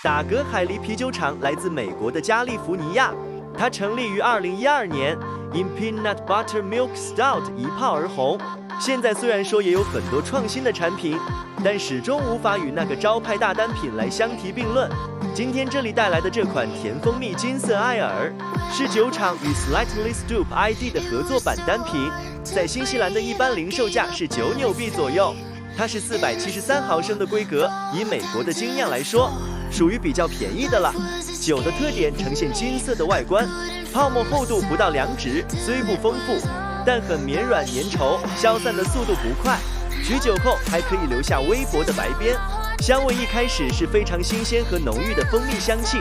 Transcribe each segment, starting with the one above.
打嗝海狸啤酒厂来自美国的加利福尼亚，它成立于2012年，因 Peanut Butter Milk Stout 一炮而红。现在虽然说也有很多创新的产品，但始终无法与那个招牌大单品来相提并论。今天这里带来的这款甜蜂蜜金色艾尔，是酒厂与 Slightly Stoop ID 的合作版单品，在新西兰的一般零售价是9纽币左右。它是473毫升的规格，以美国的精酿来说，属于比较便宜的了。酒的特点呈现金色的外观，泡沫厚度不到2指，虽不丰富，但很绵软粘稠，消散的速度不快，取酒后还可以留下微薄的白边。香味一开始是非常新鲜和浓郁的蜂蜜香气，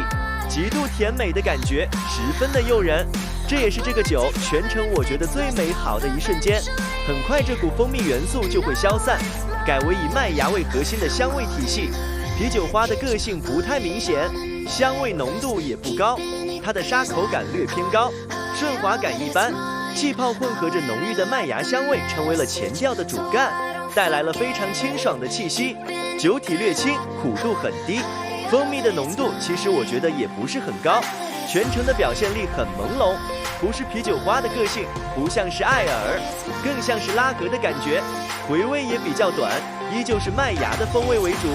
极度甜美的感觉，十分的诱人。这也是这个酒全程我觉得最美好的一瞬间。很快这股蜂蜜元素就会消散，改为以麦芽为核心的香味体系。啤酒花的个性不太明显，香味浓度也不高，它的沙口感略偏高，顺滑感一般。气泡混合着浓郁的麦芽香味，成为了前调的主干，带来了非常清爽的气息。酒体略轻，苦度很低，蜂蜜的浓度其实我觉得也不是很高，全程的表现力很朦胧，不是啤酒花的个性，不像是艾尔，更像是拉格的感觉。回味也比较短，依旧是麦芽的风味为主，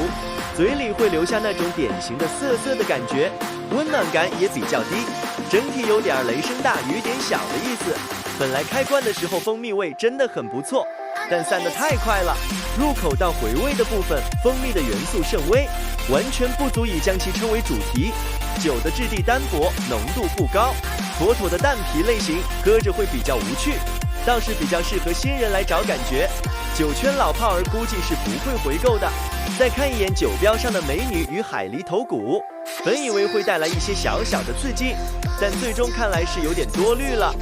嘴里会留下那种典型的涩涩的感觉，温暖感也比较低，整体有点雷声大雨点小的意思。本来开罐的时候蜂蜜味真的很不错，但散得太快了，入口到回味的部分，蜂蜜的元素甚微，完全不足以将其称为主题。酒的质地单薄，浓度不高，妥妥的淡啤类型，喝着会比较无趣，倒是比较适合新人来找感觉。酒圈老炮儿估计是不会回购的。再看一眼酒标上的美女与海狸头骨，本以为会带来一些小小的刺激，但最终看来是有点多虑了。